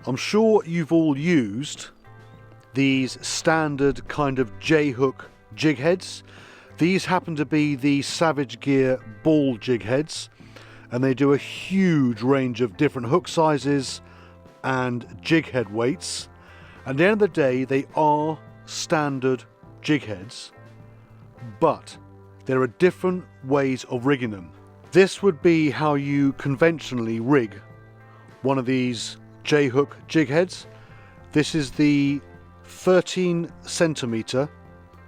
I'm sure you've all used these standard kind of J-hook jig heads. These happen to be the Savage Gear ball jig heads, and they do a huge range of different hook sizes and jig head weights. At the end of the day, they are standard jig heads, but there are different ways of rigging them. This would be how you conventionally rig one of these J-hook jig heads. This is the 13 centimeter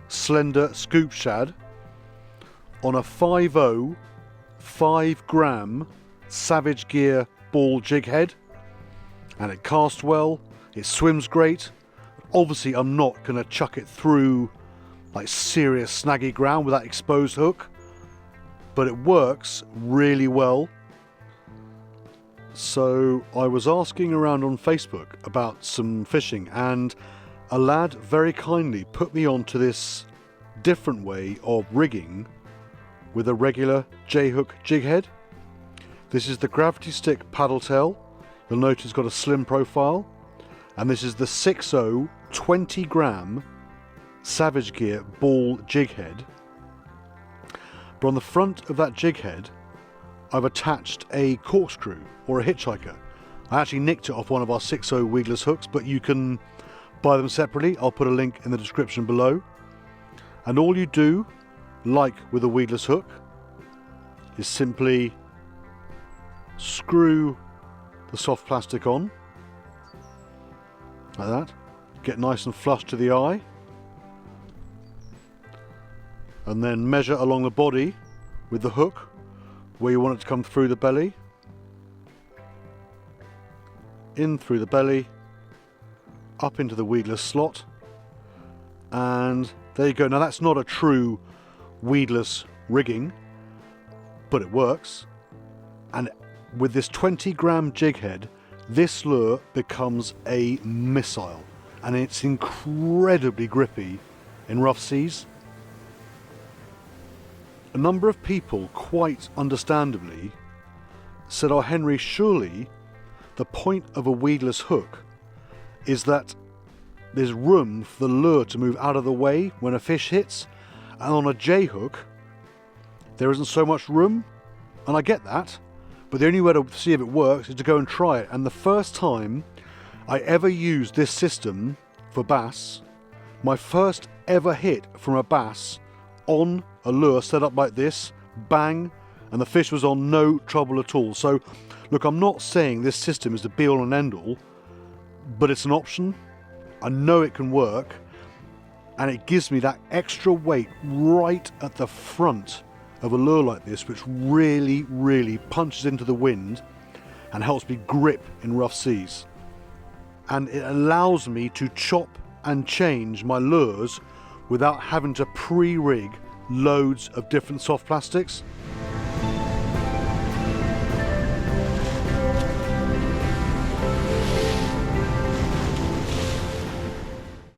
slender scoop shad on a 5.0 5-gram Savage Gear ball jig head, and it casts well, it swims great. Obviously I'm not going to chuck it through like serious snaggy ground with that exposed hook, but it works really well. So I was asking around on Facebook about some fishing, and a lad very kindly put me on to this different way of rigging with a regular J-hook jig head. This is the Gravity Stick paddle tail. You'll notice it's got a slim profile, and this is the 6.0 20-gram Savage Gear ball jig head. But on the front of that jig head I've attached a corkscrew or a hitchhiker. I actually nicked it off one of our 6.0 weedless hooks, but you can buy them separately. I'll put a link in the description below. And all you do, like with a weedless hook, is simply screw the soft plastic on like that, get nice and flush to the eye, and then measure along the body with the hook where you want it to come through the belly, in through the belly, up into the weedless slot, and there you go. Now that's not a true weedless rigging, but it works. And with this 20-gram jig head, this lure becomes a missile, and it's incredibly grippy in rough seas. A number of people, quite understandably, said, "Oh Henry, surely the point of a weedless hook is that there's room for the lure to move out of the way when a fish hits, and on a J-hook there isn't so much room." And I get that, but the only way to see if it works is to go and try it. And the first time I ever used this system for bass, my first ever hit from a bass on a lure set up like this, bang, and the fish was on no trouble at all. So look, I'm not saying this system is the be all and end all, but it's an option. I know it can work, and it gives me that extra weight right at the front of a lure like this, which really punches into the wind and helps me grip in rough seas. And it allows me to chop and change my lures without having to pre-rig loads of different soft plastics.